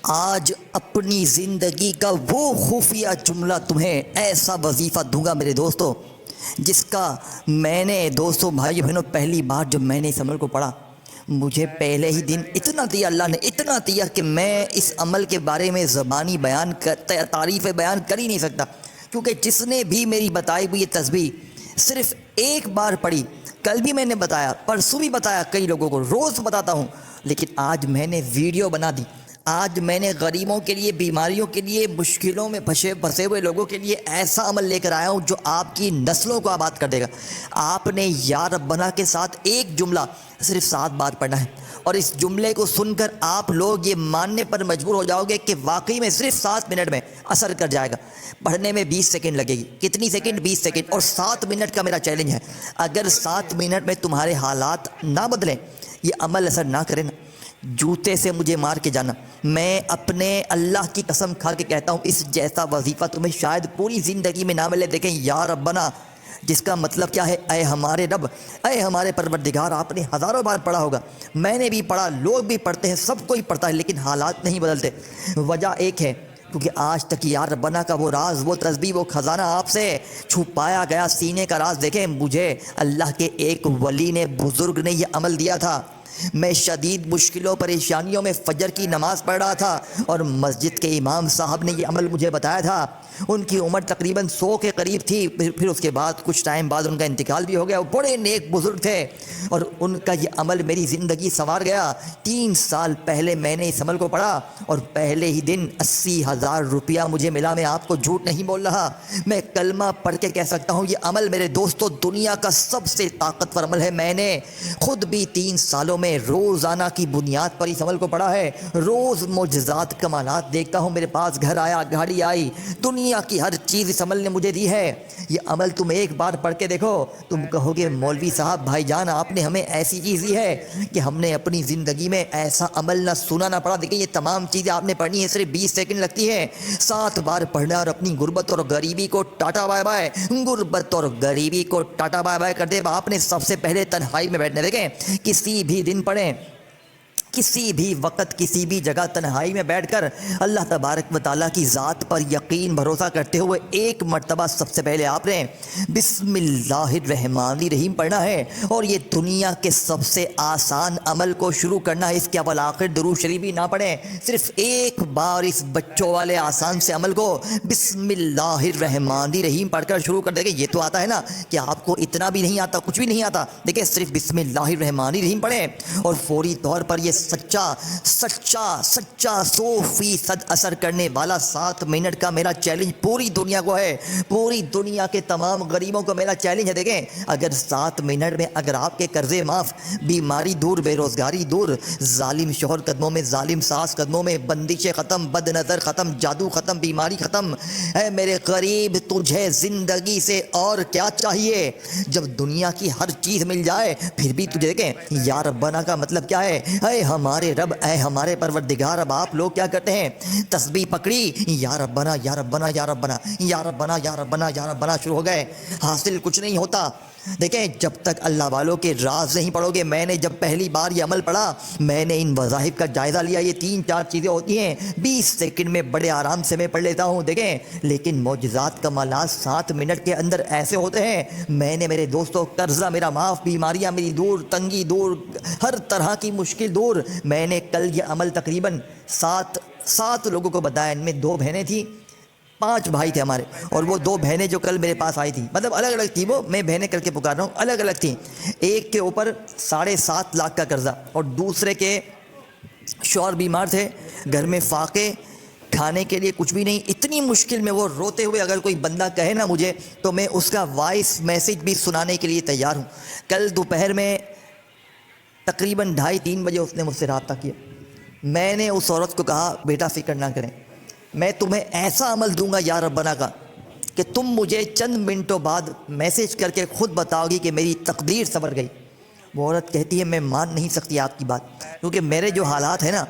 آج اپنی زندگی کا وہ خفیہ جملہ تمہیں ایسا وظیفہ دوں گا میرے دوستو، جس کا میں نے دوستو بھائی بہنوں پہلی بار جب میں نے اس عمل کو پڑھا، مجھے پہلے ہی دن اتنا دیا، اللہ نے اتنا دیا کہ میں اس عمل کے بارے میں زبانی تعریف بیان کر ہی نہیں سکتا، کیونکہ جس نے بھی میری بتائی ہوئی یہ تسبیح صرف ایک بار پڑھی، کل بھی میں نے بتایا، پرسوں بھی بتایا، کئی لوگوں کو روز بتاتا ہوں، لیکن آج میں نے ویڈیو بنا دی، آج میں نے غریبوں کے لیے، بیماریوں کے لیے، مشکلوں میں پھنسے ہوئے لوگوں کے لیے ایسا عمل لے کر آیا ہوں جو آپ کی نسلوں کو آباد کر دے گا۔ آپ نے یا ربنا کے ساتھ ایک جملہ صرف 7 بار پڑھنا ہے، اور اس جملے کو سن کر آپ لوگ یہ ماننے پر مجبور ہو جاؤ گے کہ واقعی میں صرف 7 منٹ میں اثر کر جائے گا۔ پڑھنے میں 20 سیکنڈ لگے گی، کتنی سیکنڈ؟ 20 سیکنڈ، اور 7 منٹ کا میرا چیلنج ہے۔ اگر 7 منٹ میں تمہارے حالات نہ بدلیں، یہ عمل اثر نہ کرے نا، جوتے سے مجھے مار کے جانا، میں اپنے اللہ کی قسم کھا کے کہتا ہوں اس جیسا وظیفہ تمہیں شاید پوری زندگی میں نہ ملے۔ دیکھیں یا ربنا، جس کا مطلب کیا ہے؟ اے ہمارے رب، اے ہمارے پروردگار۔ آپ نے ہزاروں بار پڑھا ہوگا، میں نے بھی پڑھا، لوگ بھی پڑھتے ہیں، سب کوئی پڑھتا ہے، لیکن حالات نہیں بدلتے۔ وجہ ایک ہے، کیونکہ آج تک یا ربنا کا وہ راز، وہ تسبیح، وہ خزانہ آپ سے چھپایا گیا، سینے کا راز۔ دیکھیں، مجھے اللہ کے ایک ولی نے، بزرگ نے یہ عمل دیا تھا۔ میں شدید مشکلوں، پریشانیوں میں فجر کی نماز پڑھ رہا تھا، اور مسجد کے امام صاحب نے یہ عمل مجھے بتایا تھا۔ ان کی عمر تقریباً 100 کے قریب تھی، پھر اس کے بعد کچھ ٹائم بعد ان کا انتقال بھی ہو گیا۔ وہ بڑے نیک بزرگ تھے، اور ان کا یہ عمل میری زندگی سنوار گیا۔ 3 سال پہلے میں نے اس عمل کو پڑھا، اور پہلے ہی دن 80,000 روپیہ مجھے ملا۔ میں آپ کو جھوٹ نہیں بول رہا، میں کلمہ پڑھ کے کہہ سکتا ہوں یہ عمل میرے دوستو دنیا کا سب سے طاقتور عمل ہے۔ میں نے خود بھی 3 سالوں میں روزانہ کی بنیاد پر اس عمل کو پڑھا ہے۔ روز معجزات، کمالات دیکھتا ہوں۔ میرے پاس گھر آیا، گاڑی آئی، دنیا کی ہر چیز اس عمل نے مجھے دی ہے۔ یہ عمل تم ایک بار پڑھ کے دیکھو، تم کہو گے مولوی صاحب، بھائی جان، آپ نے ہمیں ایسی چیز دی ہے کہ ہم نے اپنی زندگی میں ایسا عمل نہ سنا نہ پڑھا۔ دیکھیں، یہ تمام چیزیں آپ نے پڑھنی ہے، صرف 20 سیکنڈ لگتی ہے۔ 7 بار پڑھنا، اور اپنی غربت اور غریبی کو ٹاٹا بائے بائے، غربت اور غریبی کو ٹاٹا بائے بائے کر دے۔ آپ نے سب سے پہلے تنہائی میں بیٹھنے، دیکھیں کسی بھی دن پڑھیں، کسی بھی وقت، کسی بھی جگہ تنہائی میں بیٹھ کر اللہ تبارک و تعالیٰ کی ذات پر یقین بھروسہ کرتے ہوئے ایک مرتبہ سب سے پہلے آپ نے بسم اللہ الرحمن الرحیم پڑھنا ہے، اور یہ دنیا کے سب سے آسان عمل کو شروع کرنا ہے۔ اس کے اول آخر درود شریف بھی نہ پڑھیں، صرف ایک بار اس بچوں والے آسان سے عمل کو بسم اللہ الرحمن الرحیم پڑھ کر شروع کر دیں گے۔ یہ تو آتا ہے نا کہ آپ کو اتنا بھی نہیں آتا، کچھ بھی نہیں آتا، دیکھیں صرف بسم اللہ الرحمن الرحیم پڑھیں، اور فوری طور پر یہ سچا 100% اثر کرنے والا 7 منٹ کا میرا چیلنج پوری دنیا کو ہے، پوری دنیا کے تمام غریبوں کو میرا چیلنج ہے۔ دیکھیں، اگر 7 منٹ میں اگر آپ کے قرضے معاف، بیماری دور، بے روزگاری دور، ظالم شوہر قدموں میں، ظالم ساس قدموں میں، بندشیں ختم، بد نظر ختم، جادو ختم، بیماری ختم، اے میرے غریب، تجھے زندگی سے اور کیا چاہیے؟ جب دنیا کی ہر چیز مل جائے پھر بھی تجھے، دیکھیں یا ربنا کا مطلب کیا ہے؟ اے ہمارے رب، اے ہمارے پروردگار۔ اب آپ لوگ کیا کرتے ہیں؟ تسبیح پکڑی، یا ربنا یا ربنا یا ربنا یا ربنا یا ربنا یا ربنا شروع ہو گئے، حاصل کچھ نہیں ہوتا۔ دیکھیں، جب تک اللہ والوں کے راز نہیں پڑھو گے، میں نے جب پہلی بار یہ عمل پڑھا، میں نے ان وظائف کا جائزہ لیا، یہ 3-4 چیزیں ہوتی ہیں، 20 سیکنڈ میں بڑے آرام سے میں پڑھ لیتا ہوں۔ دیکھیں، لیکن معجزات، کمالات 7 منٹ کے اندر ایسے ہوتے ہیں۔ میں نے میرے دوستوں قرضہ میرا معاف، بیماریاں میری دور، تنگی دور، ہر طرح کی مشکل دور۔ میں نے کل یہ عمل تقریباً 7 لوگوں کو بتایا، ان میں 2 بہنیں تھیں، 5 بھائی تھے ہمارے، اور وہ 2 بہنیں جو کل میرے پاس آئی تھیں، مطلب الگ الگ تھی، وہ میں بہنیں کر کے پکار رہا ہوں، الگ الگ تھیں۔ ایک کے اوپر 7.5 لاکھ کا قرضہ، اور دوسرے کے شوہر بیمار تھے، گھر میں فاقے، کھانے کے لیے کچھ بھی نہیں، اتنی مشکل میں وہ روتے ہوئے اگر کوئی بندہ کہے نا مجھے، تو میں اس کا وائس میسیج بھی سنانے کے لیے تیار ہوں۔ کل دوپہر میں تقریباً 2:30-3 بجے اس نے مجھ سے رابطہ کیا۔ میں نے اس عورت کو کہا، بیٹا فکر نہ کریں، میں تمہیں ایسا عمل دوں گا یا ربنا کا کہ تم مجھے چند منٹوں بعد میسیج کر کے خود بتاؤ گی کہ میری تقدیر سنور گئی۔ وہ عورت کہتی ہے، میں مان نہیں سکتی آپ کی بات، کیونکہ میرے جو حالات ہیں نا،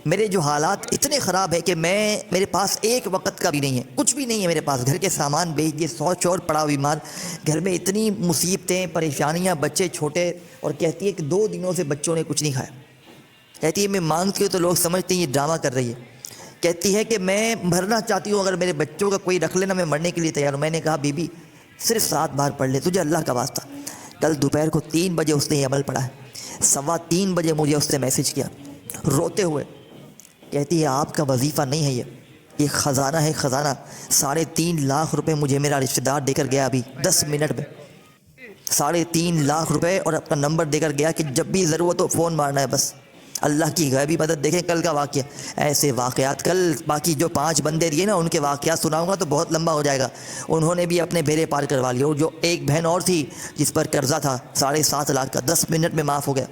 میرے جو حالات اتنے خراب ہے کہ میرے پاس ایک وقت کا بھی نہیں ہے، کچھ بھی نہیں ہے میرے پاس، گھر کے سامان بیچ دیے، 100 چور پڑا بیمار، گھر میں اتنی مصیبتیں، پریشانیاں، بچے چھوٹے، اور کہتی ہے کہ 2 دنوں سے بچوں نے کچھ نہیں کھایا۔ کہتی ہے میں مانگتی ہوں تو لوگ سمجھتے ہیں یہ ڈرامہ کر رہی ہے، کہتی ہے کہ میں مرنا چاہتی ہوں، اگر میرے بچوں کا کوئی رکھ لینا میں مرنے کے لیے تیار ہوں۔ میں نے کہا بی بی صرف 7 بار پڑھ لے، تجھے اللہ کا واسطہ۔ کل دوپہر کو 3 بجے اس نے یہ عمل پڑھا ہے، 3:15 بجے مجھے اس نے میسج کیا روتے ہوئے، کہتی ہے آپ کا وظیفہ نہیں ہے یہ خزانہ ہے، خزانہ۔ 3.5 لاکھ روپے مجھے میرا رشتہ دار دے کر گیا ابھی 10 منٹ میں، 3.5 لاکھ روپے، اور اپنا نمبر دے کر گیا کہ جب بھی ضرورت ہو فون مارنا ہے بس۔ اللہ کی غیبی مدد دیکھیں کل کا واقعہ، ایسے واقعات کل باقی جو 5 بندے دیے نا ان کے واقعات سناؤں گا تو بہت لمبا ہو جائے گا۔ انہوں نے بھی اپنے بیڑے پار کروا لیے، اور جو ایک بہن اور تھی جس پر قرضہ تھا 7.5 لاکھ کا، 10 منٹ میں معاف ہو گیا۔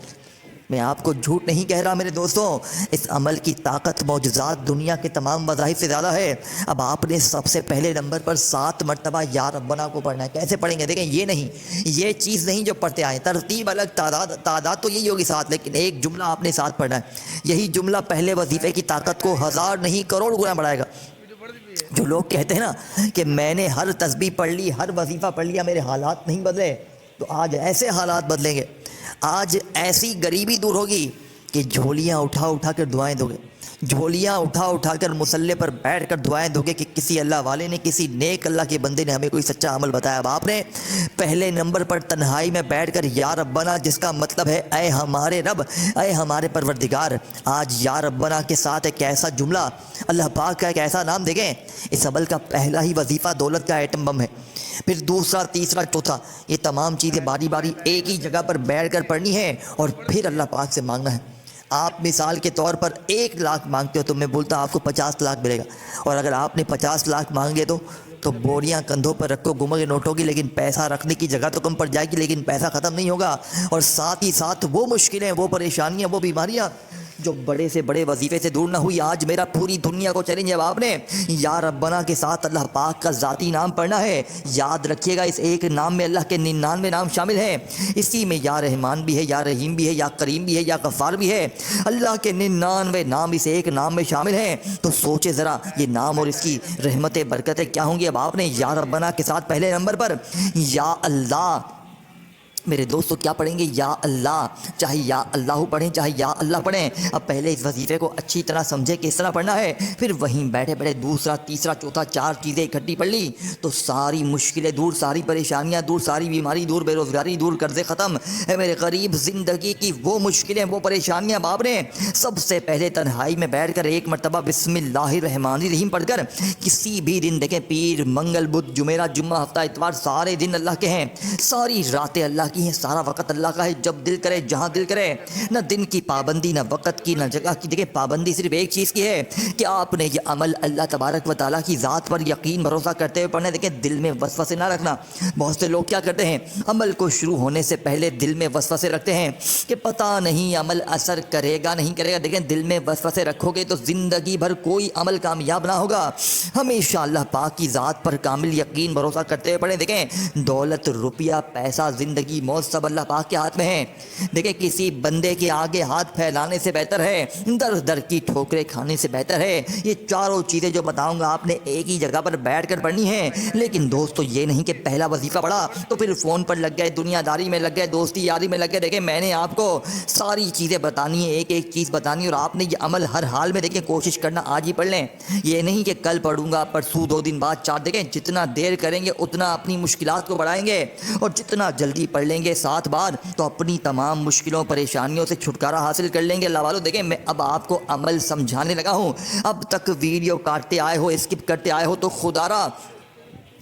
میں آپ کو جھوٹ نہیں کہہ رہا میرے دوستوں، اس عمل کی طاقت معجزات دنیا کے تمام وظائف سے زیادہ ہے۔ اب آپ نے سب سے پہلے نمبر پر 7 مرتبہ یا ربنا کو پڑھنا ہے۔ کیسے پڑھیں گے؟ دیکھیں یہ نہیں، یہ چیز نہیں جو پڑھتے آئے، ترتیب الگ، تعداد تو یہی ہوگی 7، لیکن ایک جملہ آپ نے 7 پڑھنا ہے۔ یہی جملہ پہلے وظیفے کی طاقت کو 1000 نہیں کروڑ گنا بڑھائے گا۔ جو لوگ کہتے ہیں نا کہ میں نے ہر تسبیح پڑھ لی، ہر وظیفہ پڑھ لیا، میرے حالات نہیں بدلے، تو آج ایسے حالات بدلیں گے، آج ایسی غریبی دور ہوگی کہ جھولیاں اٹھا اٹھا کر دعائیں دو گے، جھولیاں اٹھا اٹھا کر مصلے پر بیٹھ کر دعائیں دو گے کہ کسی اللہ والے نے، کسی نیک اللہ کے بندے نے ہمیں کوئی سچا عمل بتایا۔ اب آپ نے پہلے نمبر پر تنہائی میں بیٹھ کر یا ربنا، جس کا مطلب ہے اے ہمارے رب، اے ہمارے پروردگار، آج یا ربنا کے ساتھ ایک ایسا جملہ، اللہ پاک کا ایک ایسا نام دیکھیں، اس عمل کا پہلا ہی وظیفہ دولت کا ایٹم بم ہے۔ پھر دوسرا، تیسرا، چوتھا، یہ تمام چیزیں باری باری ایک ہی جگہ پر بیٹھ کر پڑھنی ہے، اور پھر اللہ پاک سے مانگنا ہے۔ آپ مثال کے طور پر 1 لاکھ مانگتے ہو تو میں بولتا آپ کو 50 لاکھ ملے گا، اور اگر آپ نے 50 لاکھ مانگے تو بوریاں کندھوں پر رکھو گمے کے نوٹوں کی، لیکن پیسہ رکھنے کی جگہ تو کم پڑ جائے گی، لیکن پیسہ ختم نہیں ہوگا۔ اور ساتھ ہی ساتھ وہ مشکلیں، وہ پریشانیاں، وہ بیماریاں جو بڑے سے بڑے وظیفے سے دور نہ ہوئی، آج میرا پوری دنیا کو چیلنج ہے۔ آپ نے یا ربنا کے ساتھ اللہ پاک کا ذاتی نام پڑھنا ہے۔ یاد رکھیے گا اس ایک نام میں اللہ کے 99 نام شامل ہیں، اسی میں یا رحمان بھی ہے، یا رحیم بھی ہے، یا کریم بھی ہے، یا غفار بھی ہے۔ اللہ کے 99 نام اس ایک نام میں شامل ہیں، تو سوچے ذرا یہ نام اور اس کی رحمتیں، برکتیں کیا ہوں گی۔ اب آپ نے یا ربنا کے ساتھ پہلے نمبر پر یا اللہ، میرے دوستو کیا پڑھیں گے؟ یا اللہ، چاہے یا اللہ پڑھیں چاہے یا اللہ پڑھیں۔ اب پہلے اس وظیفے کو اچھی طرح سمجھے کہ اس طرح پڑھنا ہے، پھر وہیں بیٹھے بیٹھے دوسرا، تیسرا، چوتھا، 4 چیزیں اکٹھی پڑھ لی تو ساری مشکلیں دور، ساری پریشانیاں دور، ساری بیماری دور، بے روزگاری دور، قرضے ختم۔ اے میرے غریب، زندگی کی وہ مشکلیں، وہ پریشانیاں آپ نے سب سے پہلے تنہائی میں بیٹھ کر 1 مرتبہ بسم اللہ الرحمن الرحیم پڑھ کر، کسی بھی دن، دیکھیں پیر، منگل، بدھ، جمعرات، جمعہ، ہفتہ، اتوار، سارے دن اللہ کے ہیں، ساری راتیں اللہ کی ہیں، سارا وقت اللہ کا ہے، جب دل کرے جہاں دل کرے، نہ دن کی پابندی، نہ وقت کی، نہ جگہ کی۔ دیکھیں پابندی صرف ایک چیز کی ہے کہ آپ نے یہ عمل اللہ تبارک و تعالیٰ کی ذات پر یقین بھروسہ کرتے ہوئے پڑھنا ہے۔ دیکھیں دل میں وسوسے نہ رکھنا۔ بہت سے لوگ کیا کرتے ہیں، عمل کو شروع ہونے سے پہلے دل میں وسوسے رکھتے ہیں کہ پتہ نہیں عمل اثر کرے گا نہیں کرے گا۔ دیکھیں دل میں وسوسے رکھو گے تو زندگی بھر کوئی عمل کامیاب نہ ہوگا۔ ہمیشہ اللہ پاک کی ذات پر کامل یقین بھروسہ کرتے ہوئے پڑھیں۔ دیکھیں دولت، روپیہ، پیسہ، زندگی، موت سب اللہ پاک کے ہاتھ میں ہیں۔ دیکھیں کسی بندے کے آگے ہاتھ پھیلانے سے بہتر ہے، در در کی ٹھوکریں کھانے سے بہتر ہے۔ یہ چاروں چیزیں جو بتاؤں گا آپ نے ایک ہی جگہ پر بیٹھ کر پڑھنی ہے۔ لیکن دوستو یہ نہیں کہ پہلا وظیفہ پڑھا تو پھر فون پر لگ گئے، دنیا داری میں لگ گئے، دوستی یاری میں لگ گئے۔ دیکھیں میں نے آپ کو ساری چیزیں بتانی ہے، ایک ایک چیز بتانی ہے، اور آپ نے یہ عمل ہر حال میں دیکھیں کوشش کرنا آج ہی پڑھ لیں۔ یہ نہیں کہ کل پڑھوں گا، پرسوں، 2 دن بعد، 4۔ دیکھیں جتنا دیر کریں گے اتنا اپنی مشکلات کو بڑھائیں گے، اور جتنا جلدی پڑھ لیں گے 7 بار تو اپنی تمام مشکلوں، پریشانیوں سے چھٹکارا حاصل کر لیں گے۔ اللہ والو دیکھیں میں اب آپ کو عمل سمجھانے لگا ہوں، اب تک ویڈیو کاٹتے آئے ہو، اسکپ کرتے آئے ہو تو خدا را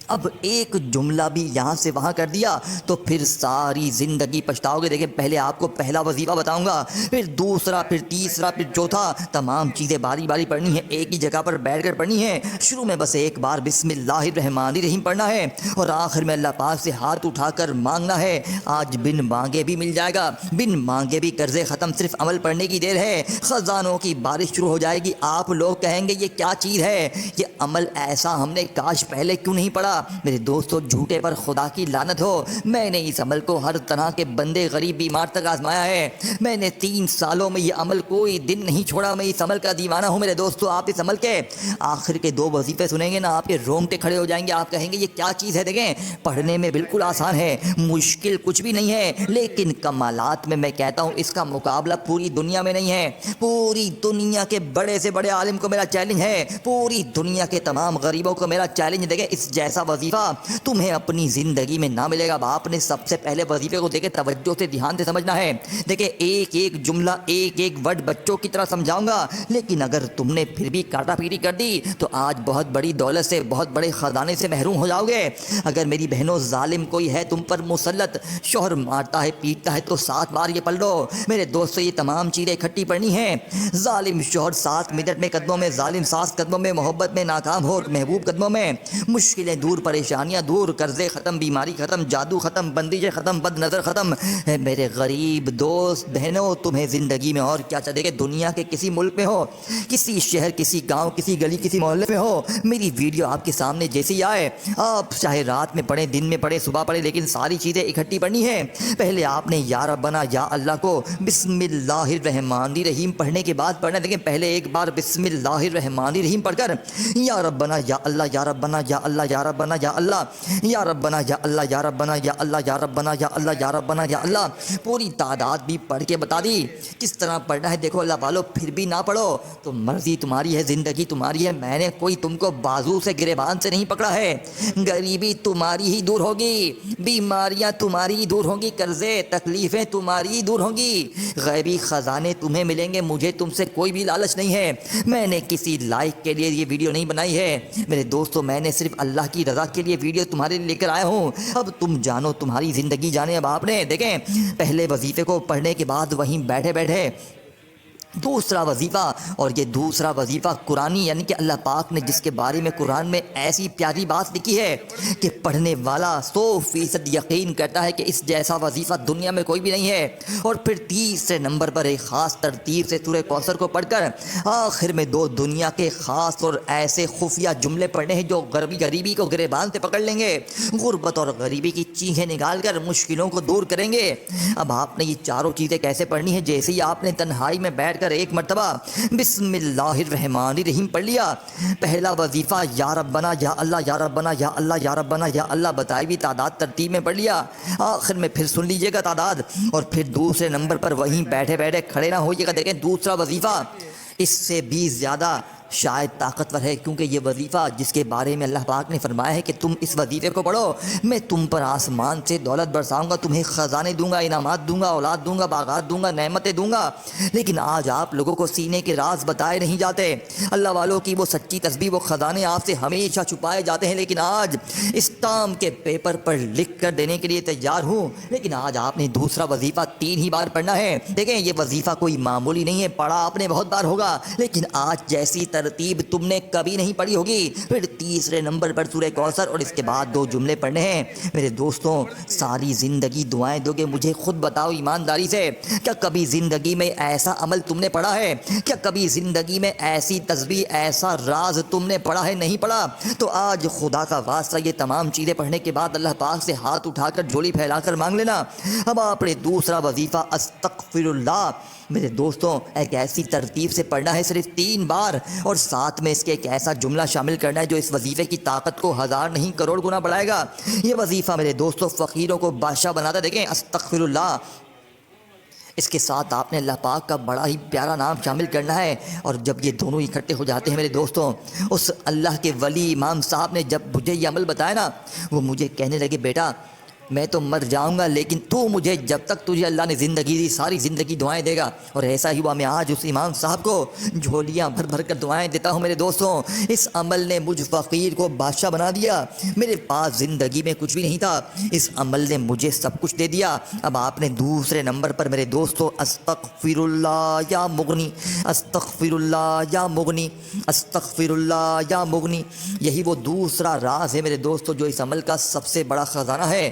اب ایک جملہ بھی یہاں سے وہاں کر دیا تو پھر ساری زندگی پچھتاؤ گے۔ دیکھیں پہلے آپ کو پہلا وظیفہ بتاؤں گا، پھر دوسرا، پھر تیسرا، پھر چوتھا، تمام چیزیں باری باری پڑھنی ہے، ایک ہی جگہ پر بیٹھ کر پڑھنی ہے۔ شروع میں بس ایک بار بسم اللہ الرحمن الرحیم پڑھنا ہے، اور آخر میں اللہ پاک سے ہاتھ اٹھا کر مانگنا ہے۔ آج بن مانگے بھی مل جائے گا، بن مانگے بھی قرضے ختم، صرف عمل پڑھنے کی دیر ہے، خزانوں کی بارش شروع ہو جائے گی۔ آپ لوگ کہیں گے یہ کیا چیز ہے، یہ عمل ایسا ہم نے کاش پہلے کیوں نہیں پڑھا۔ میرے دوستوں جھوٹے پر خدا کی لعنت ہو، میں نے اس عمل کو ہر طرح کے بندے غریب بیمار تک آزمایا ہے، میں نے 3 سالوں میں یہ عمل کوئی دن نہیں چھوڑا، میں اس عمل کا دیوانہ ہوں میرے دوستوں۔ آپ اس عمل کے آخر کے 2 وظیفے سنیں گے نا، آپ کے رونگٹے کھڑے ہو جائیں گے، آپ کہیں گے یہ کیا چیز ہے۔ دیکھیں پڑھنے میں بالکل آسان ہے، مشکل کچھ بھی نہیں ہے، لیکن کمالات میں کہتا ہوں اس کا مقابلہ پوری دنیا میں نہیں ہے۔ پوری دنیا کے بڑے سے بڑے عالم کو میرا چیلنج ہے، پوری دنیا کے تمام غریبوں کو میرا چیلنج۔ دیکھیں اس جیسا وظیفہ تمہیں اپنی زندگی میں نہ ملے گا۔ آپ نے سب سے پہلے وظیفے کو دیکھیں توجہ سے دھیان سے سمجھنا ہے۔ دیکھیں ایک ایک جملہ ایک ایک ورڈ بچوں کی طرح سمجھاؤں گا، لیکن اگر تم نے پھر بھی کاٹا پیٹی کر دی تو آج بہت بڑی دولت سے بہت بڑے خزانے سے محروم ہو جاؤ گے۔ اگر میری بہنوں ظالم کوئی ہے تم پر مسلط، شوہر مارتا ہے پیٹتا ہے تو 7 بار یہ پڑھ لو میرے دوستو، یہ تمام چیزیں اکٹھی پڑھنی ہیں۔ ظالم شوہر 7 منٹ میں قدموں میں، ظالم ساس قدموں میں، محبت میں ناکام ہو محبوب قدموں میں، مشکلیں دور، پریشانیاں دور، قرضے ختم، بیماری ختم، جادو ختم، بندشیں ختم، بد نظر ختم۔ میرے غریب دوست بہنوں تمہیں زندگی میں اور کیا چاہیے کہ دنیا کے کسی ملک میں ہو، کسی شہر، کسی گاؤں، کسی گلی، کسی محلے میں ہو، میری ویڈیو آپ کے سامنے جیسی آئے آپ چاہے رات میں پڑھیں، دن میں پڑھیں، صبح پڑھیں، لیکن ساری چیزیں اکٹھی پڑھنی ہے۔ پہلے آپ نے یا ربنا یا اللہ کو بسم اللہ الرحمن الرحیم پڑھنے کے بعد پڑھنا۔ دیکھیں پہلے ایک بار بسم اللہ الرحمن الرحیم پڑھ کر یا ربنا یا اللہ یا ربنا یا اللہ یا ربنا یا اللہ یا ربنا یا اللہ یا ربنا یا اللہ یا ربنا یا اللہ یا ربنا یا اللہ پوری تعداد بھی پڑھ کے بتا دی کس طرح پڑھنا ہے۔ دیکھو اللہ والو پھر بھی نہ پڑھو تو مرضی تمہاری ہے، زندگی تمہاری ہے، میں نے کوئی تم کو بازو سے گریبان سے نہیں پکڑا ہے۔ غریبی تمہاری ہی دور ہوگی، بیماریاں تمہاری ہی دور ہوں گی، قرضے تکلیفیں تمہاری ہی دور ہوں گی، غیبی خزانے تمہیں ملیں گے۔ مجھے تم سے کوئی بھی لالچ نہیں ہے، میں نے کسی لائک کے لیے یہ ویڈیو نہیں بنائی ہے میرے دوستو، میں نے صرف اللہ کی رضا کے لیے ویڈیو تمہارے لیے لے کر آیا ہوں۔ اب تم جانو، تمہاری زندگی جانے۔ اب آپ نے دیکھیں پہلے وظیفے کو پڑھنے کے بعد وہیں بیٹھے بیٹھے دوسرا وظیفہ، اور یہ دوسرا وظیفہ قرآنی، یعنی کہ اللہ پاک نے جس کے بارے میں قرآن میں ایسی پیاری بات لکھی ہے کہ پڑھنے والا 100% یقین کرتا ہے کہ اس جیسا وظیفہ دنیا میں کوئی بھی نہیں ہے۔ اور پھر تیسرے نمبر پر ایک خاص ترتیب سے سورہ کوثر کو پڑھ کر آخر میں 2 دنیا کے خاص اور ایسے خفیہ جملے پڑھنے ہیں جو غریبی کو گریبان سے پکڑ لیں گے، غربت اور غریبی کی چیخیں نکال کر مشکلوں کو دور کریں گے۔ اب آپ نے یہ چاروں چیزیں کیسے پڑھنی ہے؟ جیسے ہی آپ نے تنہائی میں بیٹھ ایک مرتبہ بسم اللہ الرحمن الرحیم پڑھ لیا، پہلا وظیفہ یا ربنا یا اللہ یا ربنا یا اللہ یا ربنا یا اللہ بتائی بھی تعداد ترتیب میں پڑھ لیا، آخر میں پھر سن لیجئے گا تعداد، اور پھر دوسرے نمبر پر وہیں بیٹھے بیٹھے کھڑے نہ ہوئیے گا۔ دیکھیں دوسرا وظیفہ اس سے بھی زیادہ شاید طاقتور ہے، کیونکہ یہ وظیفہ جس کے بارے میں اللہ پاک نے فرمایا ہے کہ تم اس وظیفے کو پڑھو، میں تم پر آسمان سے دولت برساؤں گا، تمہیں خزانے دوں گا، انعامات دوں گا، اولاد دوں گا، باغات دوں گا، نعمتیں دوں گا۔ لیکن آج آپ لوگوں کو سینے کے راز بتائے نہیں جاتے، اللہ والوں کی وہ سچی تسبیح، وہ خزانے آپ سے ہمیشہ چھپائے جاتے ہیں، لیکن آج اسٹامپ کے پیپر پر لکھ کر دینے کے لیے تیار ہوں۔ لیکن آج آپ نے دوسرا وظیفہ 3 ہی بار پڑھنا ہے۔ دیکھیں یہ وظیفہ کوئی معمولی نہیں ہے، پڑھا آپ نے بہت بار ہوگا، لیکن آج جیسی ترتیب تم نے کبھی نہیں پڑھی ہوگی۔ پھر تیسرے نمبر پر سورہ کوثر اور اس کے بعد 2 جملے پڑھنے ہیں میرے دوستوں۔ ساری زندگی دعائیں دو گے، مجھے خود بتاؤ ایمانداری سے، کیا کبھی زندگی میں ایسا عمل تم نے پڑھا ہے؟ کیا کبھی زندگی میں ایسی تسبیح، ایسا راز تم نے پڑھا ہے؟ نہیں پڑھا تو آج خدا کا واسطہ یہ تمام چیزیں پڑھنے کے بعد اللہ پاک سے ہاتھ اٹھا کر جھولی پھیلا کر مانگ لینا۔ اب آپ نے دوسرا وظیفہ استغفر اللہ میرے دوستوں ایک ایسی ترتیب سے پڑھنا ہے، صرف 3 بار، اور ساتھ میں اس کے ایک ایسا جملہ شامل کرنا ہے جو اس وظیفے کی طاقت کو 1000 نہیں کروڑ گنا بڑھائے گا۔ یہ وظیفہ میرے دوستوں فقیروں کو بادشاہ بناتا ہے۔ دیکھیں استغفر اللہ، اس کے ساتھ آپ نے اللہ پاک کا بڑا ہی پیارا نام شامل کرنا ہے، اور جب یہ دونوں اکٹھے ہو جاتے ہیں میرے دوستوں، اس اللہ کے ولی امام صاحب نے جب مجھے یہ عمل بتایا نا، وہ مجھے کہنے لگے بیٹا میں تو مر جاؤں گا لیکن تو مجھے جب تک تجھے اللہ نے زندگی دی ساری زندگی دعائیں دے گا۔ اور ایسا ہی ہوا، میں آج اس امام صاحب کو جھولیاں بھر بھر کر دعائیں دیتا ہوں میرے دوستوں۔ اس عمل نے مجھ فقیر کو بادشاہ بنا دیا، میرے پاس زندگی میں کچھ بھی نہیں تھا، اس عمل نے مجھے سب کچھ دے دیا۔ اب آپ نے دوسرے نمبر پر میرے دوستوں استغفر اللہ یا مغنی، استغفر اللہ یا مغنی، استغفر اللہ یا مغنی، یہی وہ دوسرا راز ہے میرے دوستوں جو اس عمل کا سب سے بڑا خزانہ ہے۔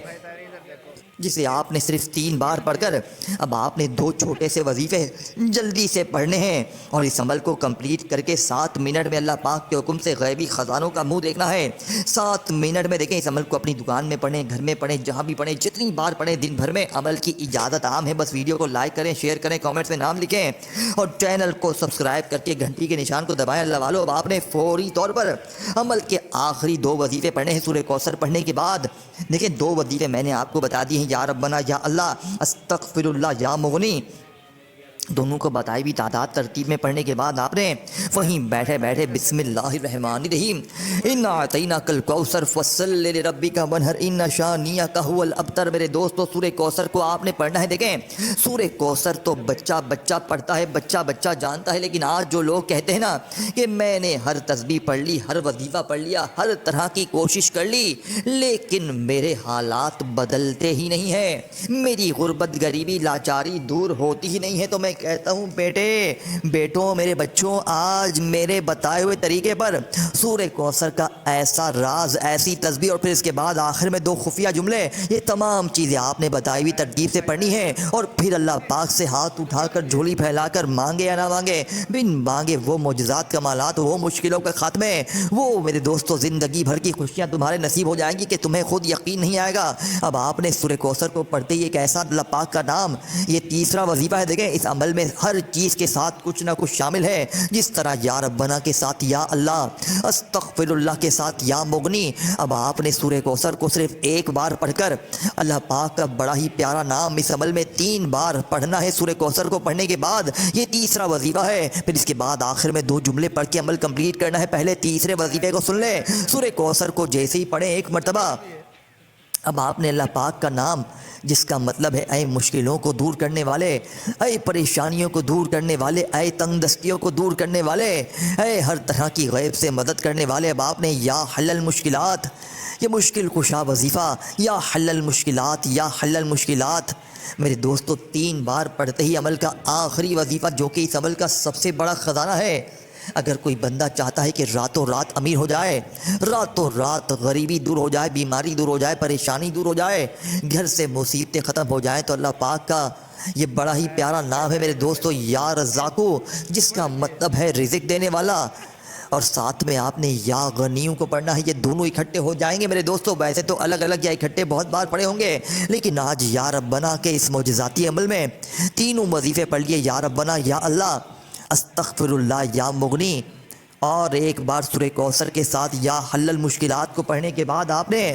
جسے آپ نے صرف 3 بار پڑھ کر اب آپ نے 2 چھوٹے سے وظیفے جلدی سے پڑھنے ہیں اور اس عمل کو کمپلیٹ کر کے 7 منٹ میں اللہ پاک کے حکم سے غیبی خزانوں کا منہ دیکھنا ہے۔ 7 منٹ میں دیکھیں، اس عمل کو اپنی دکان میں پڑھیں، گھر میں پڑھیں، جہاں بھی پڑھیں، جتنی بار پڑھیں، دن بھر میں۔ عمل کی اجازت عام ہے، بس ویڈیو کو لائک کریں، شیئر کریں، کامنٹس میں نام لکھیں اور چینل کو سبسکرائب کر کے گھنٹی کے نشان کو دبائیں۔ اللہ والو، اب آپ نے فوری طور پر عمل کے آخری 2 وظیفے پڑھنے ہیں۔ سورہ کوثر پڑھنے کے بعد دیکھیں 2 وظیفے میں نے آپ کو بتا دیے ہیں، یا ربنا یا اللہ، استغفر اللہ یا مغنی، دونوں کو بتائی بھی تعداد ترتیب میں پڑھنے کے بعد آپ نے وہیں بیٹھے بیٹھے بسم اللہ الرحمن الرحیم انا اعطیناک الکوثر فصل لربک ونحر ان شانیک ھو الابتر۔ میرے دوستو، سورہ کوثر کو آپ نے پڑھنا ہے۔ دیکھیں، سورہ کوثر تو بچہ پڑھتا ہے، بچہ جانتا ہے، لیکن آج جو لوگ کہتے ہیں نا کہ میں نے ہر تسبیح پڑھ لی، ہر وظیفہ پڑھ لیا، ہر طرح کی کوشش کر لی، لیکن میرے حالات بدلتے ہی نہیں ہیں، میری غربت غریبی لاچاری دور ہوتی ہی نہیں ہے، تو میں کہتا ہوں بیٹوں، میرے بچوں، آج میرے بتائے ہوئے طریقے پر سورہ کوثر کا ایسا راز، ایسی تسبیح اور پھر اس کے بعد آخر میں 2 خفیہ جملے، یہ تمام چیزیں آپ نے بتائی ہوئی ترتیب سے پڑھنی ہے اور پھر اللہ پاک سے ہاتھ اٹھا کر، جھولی پھیلا کر، مانگے یا نہ مانگے، بن مانگے وہ معجزات، کمالات، وہ مشکلوں کے خاتمے، وہ میرے دوستوں زندگی بھر کی خوشیاں تمہارے نصیب ہو جائیں گی کہ تمہیں خود یقین نہیں آئے گا۔ اب آپ نے سورہ کوثر کو پڑھتے ہی ایک ایسا اللہ پاک کا نام، یہ تیسرا وظیفہ ہے۔ دیکھیں، اس عمل میں ہر چیز کے ساتھ کچھ نہ کچھ شامل ہے، جس طرح یا ربنا کے ساتھ یا اللہ، استغفر اللہ کے ساتھ یا مغنی۔ اب آپ نے سورہ کوثر کو صرف 1 بار پڑھ کر اللہ پاک کا بڑا ہی پیارا نام اس عمل میں 3 بار پڑھنا ہے۔ سورہ کوثر کو پڑھنے کے بعد یہ تیسرا وظیفہ ہے، پھر اس کے بعد آخر میں 2 جملے پڑھ کے عمل کمپلیٹ کرنا ہے۔ پہلے تیسرے وظیفے کو سن لیں، سورہ کوثر کو جیسے ہی پڑھیں 1 مرتبہ، اب آپ نے اللہ پاک کا نام، جس کا مطلب ہے اے مشکلوں کو دور کرنے والے، اے پریشانیوں کو دور کرنے والے، اے تنگ دستیوں کو دور کرنے والے، اے ہر طرح کی غیب سے مدد کرنے والے، اب آپ نے یا حل المشکلات، یہ مشکل کشا وظیفہ، یا حل المشکلات، یا حل المشکلات، میرے دوستو 3 بار پڑھتے ہی عمل کا آخری وظیفہ، جو کہ اس عمل کا سب سے بڑا خزانہ ہے۔ اگر کوئی بندہ چاہتا ہے کہ راتوں رات امیر ہو جائے، راتوں رات غریبی دور ہو جائے، بیماری دور ہو جائے، پریشانی دور ہو جائے، گھر سے مصیبتیں ختم ہو جائیں، تو اللہ پاک کا یہ بڑا ہی پیارا نام ہے میرے دوستو، یا رزاقو، جس کا مطلب ہے رزق دینے والا، اور ساتھ میں آپ نے یا غنیوں کو پڑھنا ہے۔ یہ دونوں اکٹھے ہو جائیں گے میرے دوستو، ویسے تو الگ الگ یا اکٹھے بہت بار پڑھے ہوں گے، لیکن آج یا ربنا کے اس معجزاتی عمل میں تینوں وظیفے پڑھ لیے، یا ربنا یا اللہ، استغفر اللہ یا مغنی، اور 1 بار سورہ کوثر کے ساتھ یا حل المشکلات کو پڑھنے کے بعد آپ نے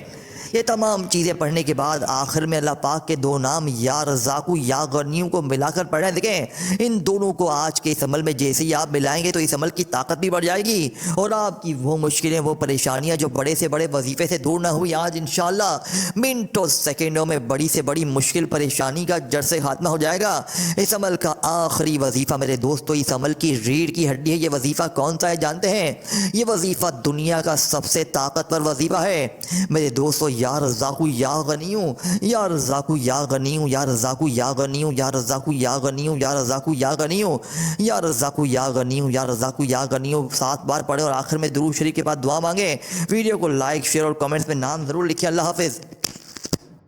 یہ تمام چیزیں پڑھنے کے بعد آخر میں اللہ پاک کے 2 نام یا رزاقو یا غنیوں کو ملا کر پڑھیں۔ دیکھیں، ان دونوں کو آج کے اس عمل میں جیسے ہی آپ ملائیں گے تو اس عمل کی طاقت بھی بڑھ جائے گی اور آپ کی وہ مشکلیں، وہ پریشانیاں جو بڑے سے بڑے وظیفے سے دور نہ ہوئی، آج انشاءاللہ منٹوں سیکنڈوں میں بڑی سے بڑی مشکل پریشانی کا جڑ سے خاتمہ ہو جائے گا۔ اس عمل کا آخری وظیفہ میرے دوستو، اس عمل کی ریڑھ کی ہڈی ہے۔ یہ وظیفہ کون سا ہے جانتے ہیں؟ یہ وظیفہ دنیا کا سب سے طاقتور وظیفہ ہے میرے دوستو، یا رزاقو یا غنیوں، یا رزاقو یا غنیوں، یا رزاقو یا غنیوں، یا رزاقو یا غنیوں، یا رزاقو یا غنیوں، یا رزاقو یا غنیوں، یا رزاقو یا غنیوں 7 بار پڑھے اور آخر میں درود شریف کے بعد دعا مانگیں۔ ویڈیو کو لائک، شیئر اور کمنٹس میں نام ضرور لکھیں۔ اللہ حافظ۔